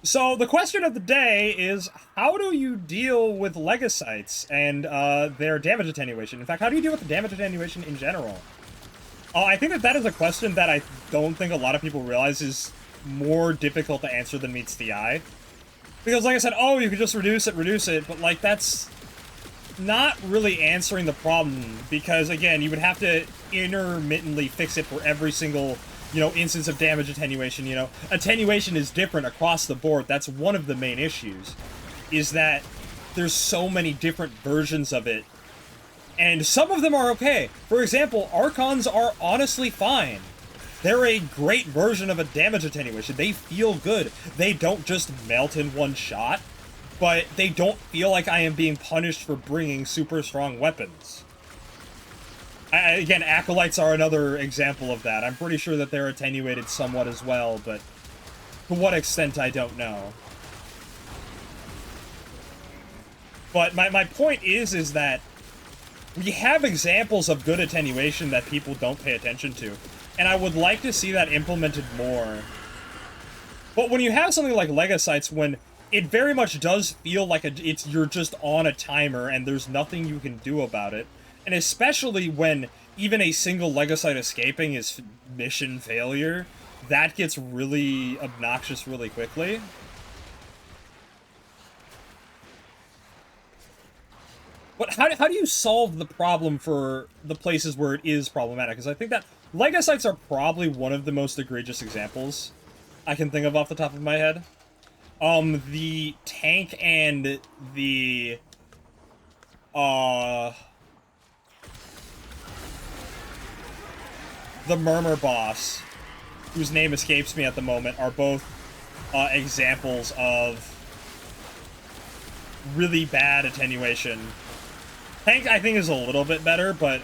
So the question of the day is, how do you deal with Legocytes and their damage attenuation? In fact, how do you deal with the damage attenuation in general? I think that is a question that I don't think a lot of people realize is more difficult to answer than meets the eye. Because like I said, oh, you could just reduce it, but like that's not really answering the problem, because again, you would have to intermittently fix it for every single, instance of damage attenuation. Attenuation is different across the board. That's one of the main issues, is that there's so many different versions of it, and some of them are okay. For example, Archons are honestly fine. They're a great version of a damage attenuation. They feel good. They don't just melt in one shot, but they don't feel like I am being punished for bringing super strong weapons. Again, Acolytes are another example of that. I'm pretty sure that they're attenuated somewhat as well, but to what extent, I don't know. But my point is that we have examples of good attenuation that people don't pay attention to, and I would like to see that implemented more. But when you have something like Legocytes, when it very much does feel like you're just on a timer and there's nothing you can do about it, and especially when even a single Legocyte escaping is mission failure, that gets really obnoxious really quickly. But how do you solve the problem for the places where it is problematic? Because I think that Legocytes are probably one of the most egregious examples I can think of off the top of my head. The tank and the, the Murmur boss, whose name escapes me at the moment, are both, examples of really bad attenuation. Tank, I think, is a little bit better, but,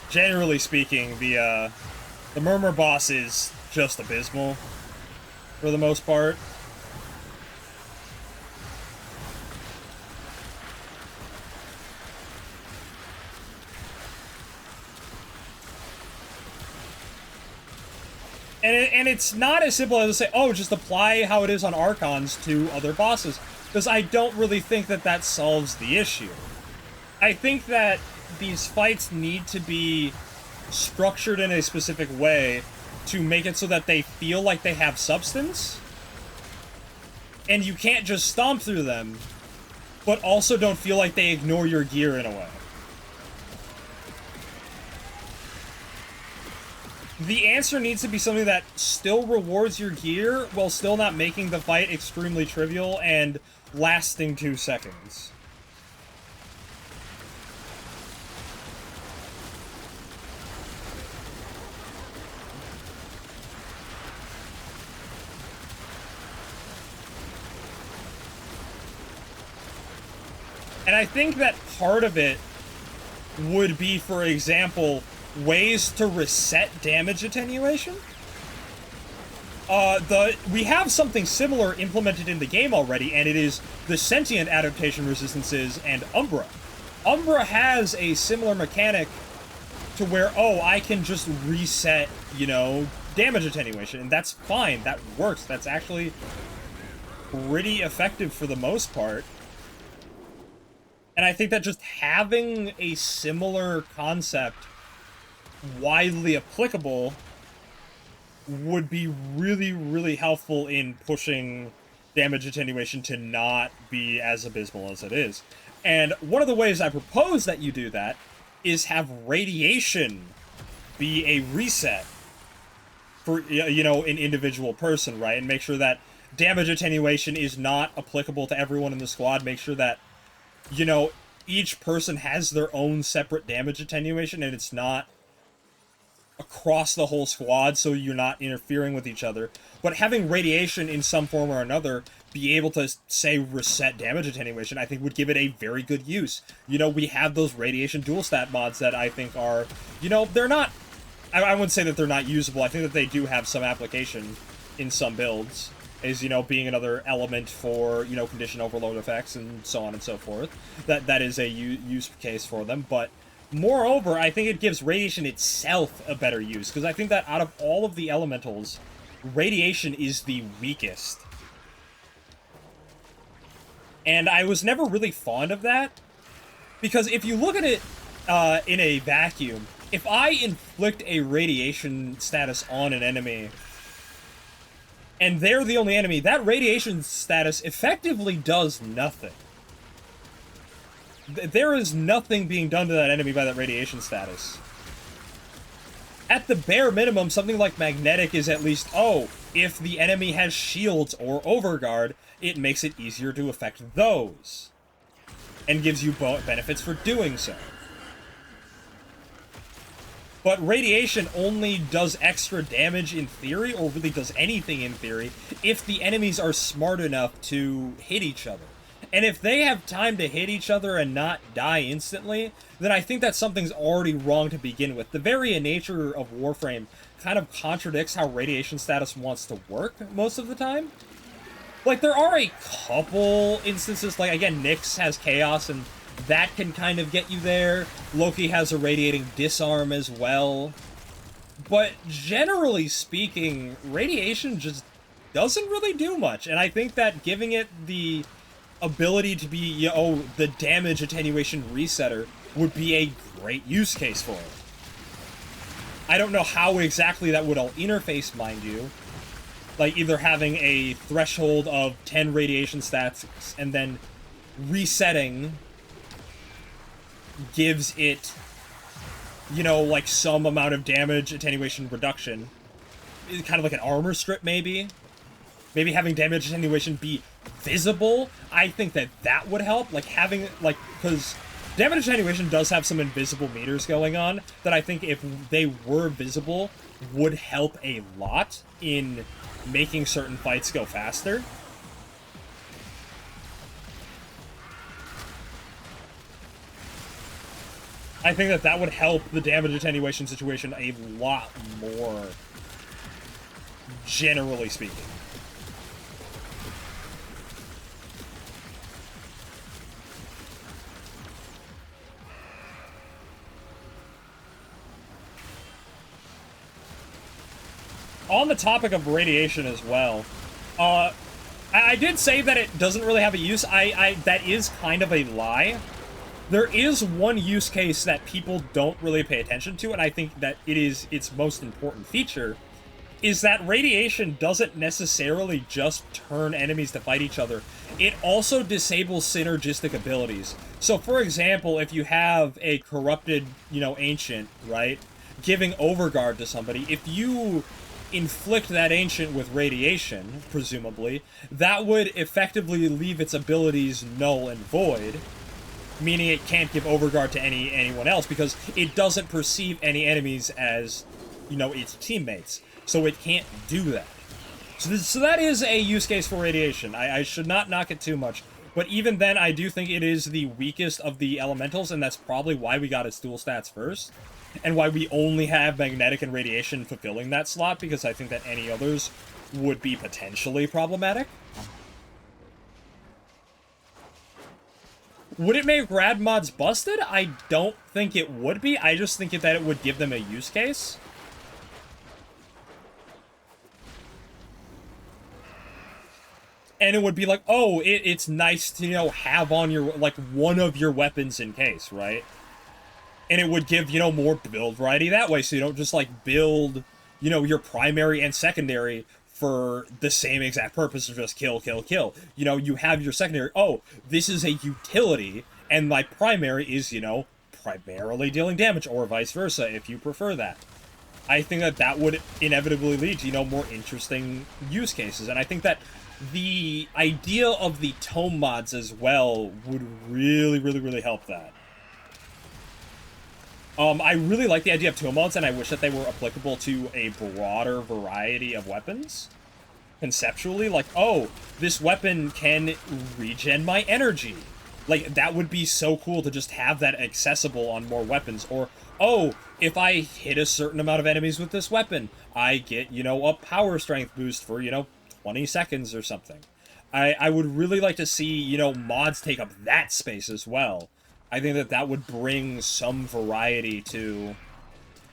generally speaking, the Murmur boss is just abysmal, for the most part. And it's not as simple as to say, oh, just apply how it is on Archons to other bosses, because I don't really think that that solves the issue. I think that these fights need to be structured in a specific way to make it so that they feel like they have substance, and you can't just stomp through them, but also don't feel like they ignore your gear in a way. The answer needs to be something that still rewards your gear while still not making the fight extremely trivial and lasting 2 seconds. And I think that part of it would be, for example, ways to reset damage attenuation. We have something similar implemented in the game already, and it is the sentient adaptation resistances and Umbra. Umbra has a similar mechanic to where, oh, I can just reset, damage attenuation, and that's fine, that works, that's actually pretty effective for the most part. And I think that just having a similar concept widely applicable would be really, really helpful in pushing damage attenuation to not be as abysmal as it is. And one of the ways I propose that you do that is have radiation be a reset for, an individual person, right? And make sure that damage attenuation is not applicable to everyone in the squad. Make sure that, each person has their own separate damage attenuation, and it's not across the whole squad, so you're not interfering with each other. But having radiation in some form or another be able to, say, reset damage attenuation, I think would give it a very good use. We have those radiation dual stat mods that I think are, they're not, I wouldn't say that they're not usable. I think that they do have some application in some builds, is, being another element for, condition overload effects and so on and so forth. That is a use case for them, but moreover, I think it gives radiation itself a better use, because I think that out of all of the elementals, radiation is the weakest. And I was never really fond of that, because if you look at it in a vacuum, if I inflict a radiation status on an enemy, and they're the only enemy, that radiation status effectively does nothing. There is nothing being done to that enemy by that radiation status. At the bare minimum, something like magnetic is at least, oh, if the enemy has shields or overguard, it makes it easier to affect those. And gives you benefits for doing so. But radiation only does extra damage in theory, or really does anything in theory, if the enemies are smart enough to hit each other. And if they have time to hit each other and not die instantly, then I think that something's already wrong to begin with. The very nature of Warframe kind of contradicts how radiation status wants to work most of the time. Like, there are a couple instances, like, again, Nyx has Chaos, and that can kind of get you there. Loki has a radiating disarm as well. But generally speaking, radiation just doesn't really do much. And I think that giving it the ability to be, you know, the damage attenuation resetter would be a great use case for it. I don't know how exactly that would all interface, mind you. Like, either having a threshold of 10 radiation stats and then resetting gives it, you know, like, some amount of damage attenuation reduction. Kind of like an armor strip, maybe? Maybe having damage attenuation be visible? I think that that would help. Like, having, like, because damage attenuation does have some invisible meters going on that I think if they were visible would help a lot in making certain fights go faster. I think that that would help the damage attenuation situation a lot more, generally speaking. On the topic of radiation as well, I did say that it doesn't really have a use. That is kind of a lie. There is one use case that people don't really pay attention to, and I think that it is its most important feature, is that radiation doesn't necessarily just turn enemies to fight each other. It also disables synergistic abilities. So, for example, if you have a corrupted, you know, ancient, right, giving overguard to somebody, if you inflict that ancient with radiation, presumably, that would effectively leave its abilities null and void, meaning it can't give overguard to anyone else because it doesn't perceive any enemies as, you know, its teammates. So it can't do that. So that is a use case for radiation. I should not knock it too much. But even then, I do think it is the weakest of the elementals, and that's probably why we got its dual stats first. And why we only have magnetic and radiation fulfilling that slot, because I think that any others would be potentially problematic. Would it make rad mods busted? I don't think it would be. I just think that it would give them a use case. And it would be like, oh, it's nice to, you know, have on your, like, one of your weapons in case, right? And it would give, you know, more build variety that way, so you don't just, like, build, you know, your primary and secondary for the same exact purpose of just kill, kill, kill. You know, you have your secondary, oh, this is a utility, and my primary is, you know, primarily dealing damage, or vice versa, if you prefer that. I think that that would inevitably lead to, you know, more interesting use cases, and I think that the idea of the tome mods as well would really, really, really help that. I really like the idea of tome mods, and I wish that they were applicable to a broader variety of weapons. Conceptually, like, oh, this weapon can regen my energy. Like, that would be so cool to just have that accessible on more weapons. Or, oh, if I hit a certain amount of enemies with this weapon, I get, you know, a power strength boost for, you know, 20 seconds or something. I would really like to see, you know, mods take up that space as well. I think that that would bring some variety to,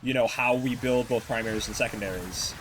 you know, how we build both primaries and secondaries.